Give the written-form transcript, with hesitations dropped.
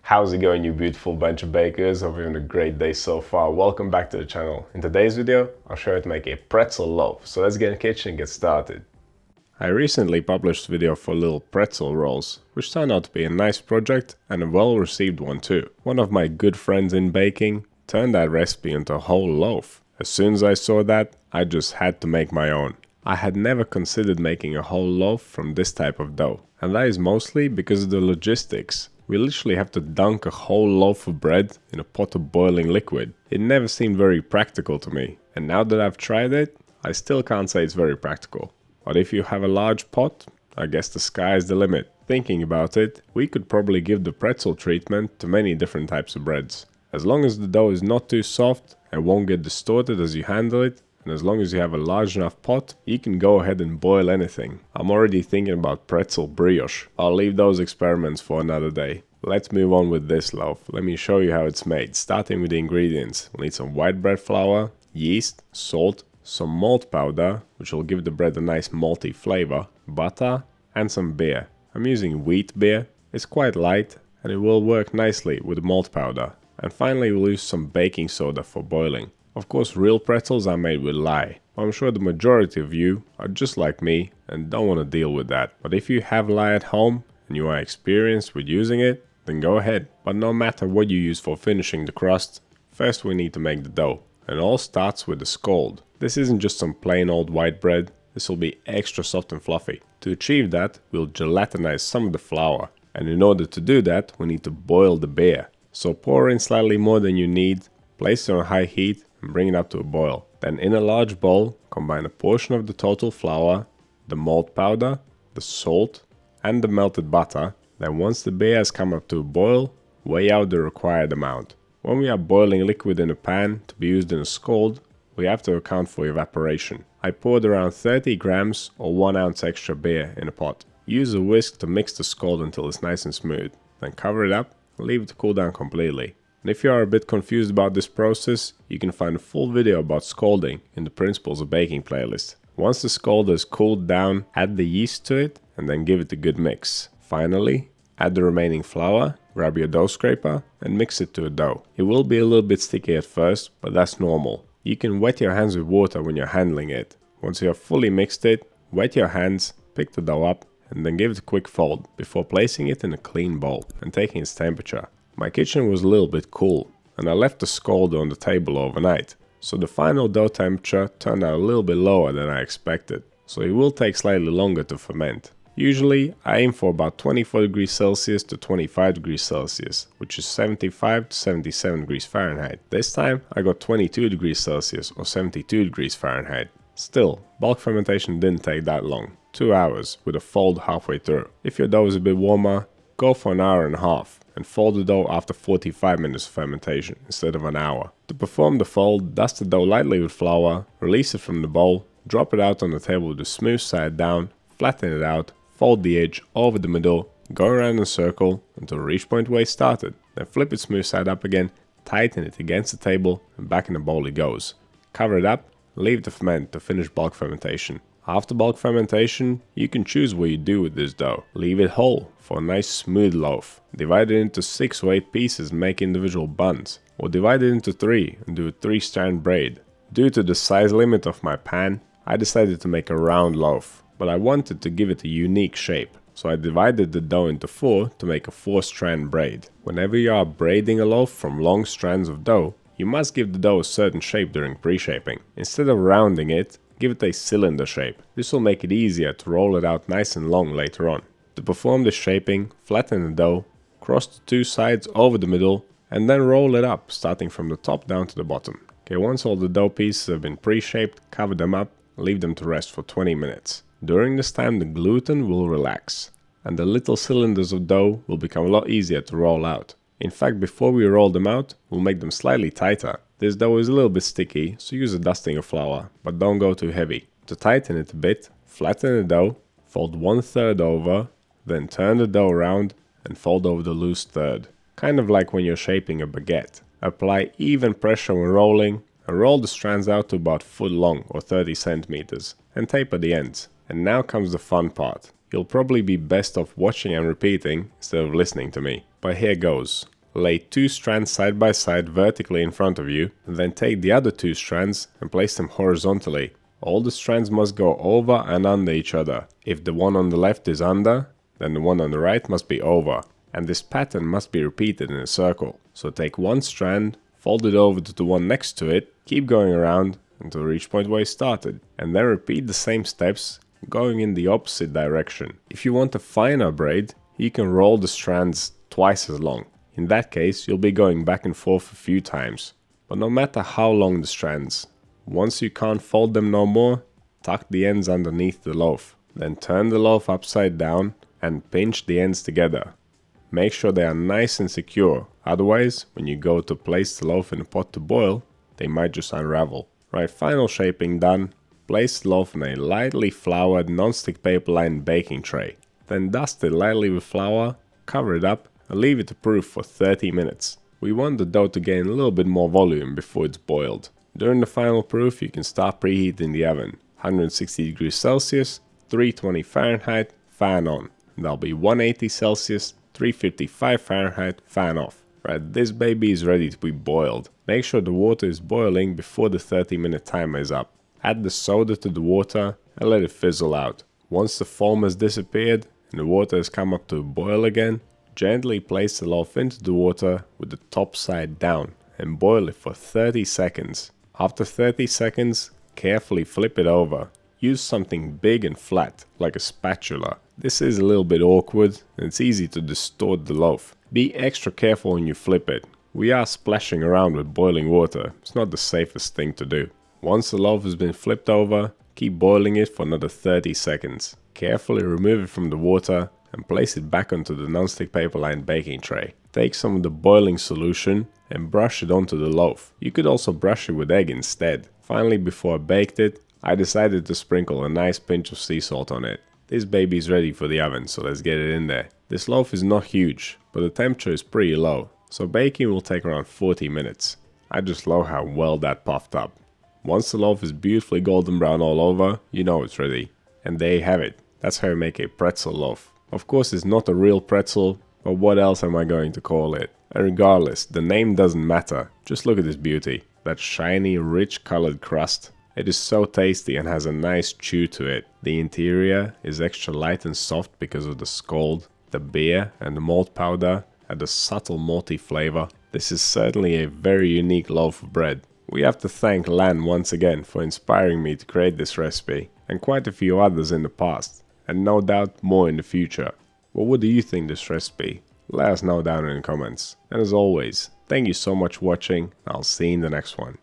How's it going, you beautiful bunch of bakers? Hope you're having a great day so far. Welcome back to the channel. In today's video, I'll show you how to make a pretzel loaf. So let's get in the kitchen and get started. I recently published a video for little pretzel rolls, which turned out to be a nice project and a well received one too. One of my good friends in baking turned that recipe into a whole loaf. As soon as I saw that, I just had to make my own. I had never considered making a whole loaf from this type of dough, and that is mostly because of the logistics. We literally have to dunk a whole loaf of bread in a pot of boiling liquid. It never seemed very practical to me, and now that I've tried it, I still can't say it's very practical. But if you have a large pot, I guess the sky is the limit. Thinking about it, we could probably give the pretzel treatment to many different types of breads. As long as the dough is not too soft and won't get distorted as you handle it, and as long as you have a large enough pot, you can go ahead and boil anything. I'm already thinking about pretzel brioche. I'll leave those experiments for another day. Let's move on with this loaf. Let me show you how it's made. Starting with the ingredients, we'll need some white bread flour, yeast, salt, some malt powder, which will give the bread a nice malty flavor, butter, and some beer. I'm using wheat beer. It's quite light and it will work nicely with malt powder. And finally, we'll use some baking soda for boiling. Of course, real pretzels are made with lye. I'm sure the majority of you are just like me and don't want to deal with that. But if you have lye at home and you are experienced with using it, then go ahead. But no matter what you use for finishing the crust, first we need to make the dough. And all starts with the scald. This isn't just some plain old white bread, this will be extra soft and fluffy. To achieve that, we'll gelatinize some of the flour. And in order to do that, we need to boil the beer. So pour in slightly more than you need, place it on high heat, and bring it up to a boil. Then in a large bowl, combine a portion of the total flour, the malt powder, the salt, and the melted butter. Then once the beer has come up to a boil, weigh out the required amount. When we are boiling liquid in a pan to be used in a scald, we have to account for evaporation. I poured around 30 grams or 1 ounce extra beer in a pot. Use a whisk to mix the scald until it's nice and smooth. Then cover it up and leave it to cool down completely. And if you are a bit confused about this process, you can find a full video about scalding in the Principles of Baking playlist. Once the scald has cooled down, add the yeast to it and then give it a good mix. Finally, add the remaining flour, grab your dough scraper and mix it to a dough. It will be a little bit sticky at first, but that's normal. You can wet your hands with water when you're handling it. Once you have fully mixed it, wet your hands, pick the dough up and then give it a quick fold before placing it in a clean bowl and taking its temperature. My kitchen was a little bit cool and I left the scalder on the table overnight, so the final dough temperature turned out a little bit lower than I expected, so it will take slightly longer to ferment. Usually I aim for about 24 degrees Celsius to 25 degrees Celsius, which is 75 to 77 degrees Fahrenheit. This time I got 22 degrees Celsius or 72 degrees Fahrenheit. Still, bulk fermentation didn't take that long, 2 hours with a fold halfway through. If your dough is a bit warmer, go for an hour and a half. And fold the dough after 45 minutes of fermentation instead of an hour. To perform the fold, dust the dough lightly with flour, release it from the bowl, drop it out on the table with the smooth side down, flatten it out, fold the edge over the middle, go around in a circle until reach point where it started. Then flip it smooth side up again, tighten it against the table and back in the bowl it goes. Cover it up, leave it to ferment to finish bulk fermentation. After bulk fermentation, you can choose what you do with this dough. Leave it whole for a nice smooth loaf. Divide it into 6 or 8 pieces and make individual buns. Or divide it into 3 and do a 3-strand braid. Due to the size limit of my pan, I decided to make a round loaf. But I wanted to give it a unique shape. So I divided the dough into 4 to make a 4-strand braid. Whenever you are braiding a loaf from long strands of dough, you must give the dough a certain shape during pre-shaping. Instead of rounding it, give it a cylinder shape. This will make it easier to roll it out nice and long later on. To perform this shaping, flatten the dough, cross the 2 sides over the middle, and then roll it up, starting from the top down to the bottom. Okay, once all the dough pieces have been pre-shaped, cover them up, leave them to rest for 20 minutes. During this time, the gluten will relax, and the little cylinders of dough will become a lot easier to roll out. In fact, before we roll them out, we'll make them slightly tighter. This dough is a little bit sticky, so use a dusting of flour, but don't go too heavy. To tighten it a bit, flatten the dough, fold 1/3 over, then turn the dough around and fold over the loose third. Kind of like when you're shaping a baguette. Apply even pressure when rolling and roll the strands out to about foot long or 30 centimeters and taper the ends. And now comes the fun part. You'll probably be best off watching and repeating instead of listening to me. But here goes. Lay 2 strands side by side vertically in front of you, and then take the other 2 strands and place them horizontally. All the strands must go over and under each other. If the one on the left is under, then the one on the right must be over. And this pattern must be repeated in a circle. So take one strand, fold it over to the one next to it, keep going around until you reach point where you started. And then repeat the same steps, going in the opposite direction. If you want a finer braid, you can roll the strands twice as long. In that case, you'll be going back and forth a few times. But no matter how long the strands, once you can't fold them no more, tuck the ends underneath the loaf. Then turn the loaf upside down and pinch the ends together. Make sure they are nice and secure, otherwise, when you go to place the loaf in a pot to boil, they might just unravel. Right, final shaping done. Place the loaf in a lightly floured non-stick paper lined baking tray. Then dust it lightly with flour, cover it up, and leave it to proof for 30 minutes. We want the dough to gain a little bit more volume before it's boiled. During the final proof, you can start preheating the oven. 160 degrees Celsius, 320 Fahrenheit, fan on. That'll be 180 Celsius, 355 Fahrenheit, fan off. Right, this baby is ready to be boiled. Make sure the water is boiling before the 30-minute timer is up. Add the soda to the water and let it fizzle out. Once the foam has disappeared and the water has come up to a boil again, gently place the loaf into the water with the top side down and boil it for 30 seconds. After 30 seconds, carefully flip it over. Use something big and flat, like a spatula. This is a little bit awkward and it's easy to distort the loaf. Be extra careful when you flip it. We are splashing around with boiling water. It's not the safest thing to do. Once the loaf has been flipped over, keep boiling it for another 30 seconds. Carefully remove it from the water and place it back onto the non-stick paper lined baking tray. Take some of the boiling solution and brush it onto the loaf. You could also brush it with egg instead. Finally, before I baked it, I decided to sprinkle a nice pinch of sea salt on it. This baby is ready for the oven, so let's get it in there. This loaf is not huge, but the temperature is pretty low, so baking will take around 40 minutes. I just love how well that puffed up. Once the loaf is beautifully golden brown all over, you know it's ready. And there you have it. That's how you make a pretzel loaf. Of course, it's not a real pretzel, but what else am I going to call it? And regardless, the name doesn't matter. Just look at this beauty. That shiny, rich colored crust. It is so tasty and has a nice chew to it. The interior is extra light and soft because of the scald, the beer and the malt powder add a subtle malty flavor. This is certainly a very unique loaf of bread. We have to thank Lan once again for inspiring me to create this recipe, and quite a few others in the past, and no doubt more in the future. But what do you think of this recipe? Let us know down in the comments. And as always, thank you so much for watching, and I'll see you in the next one.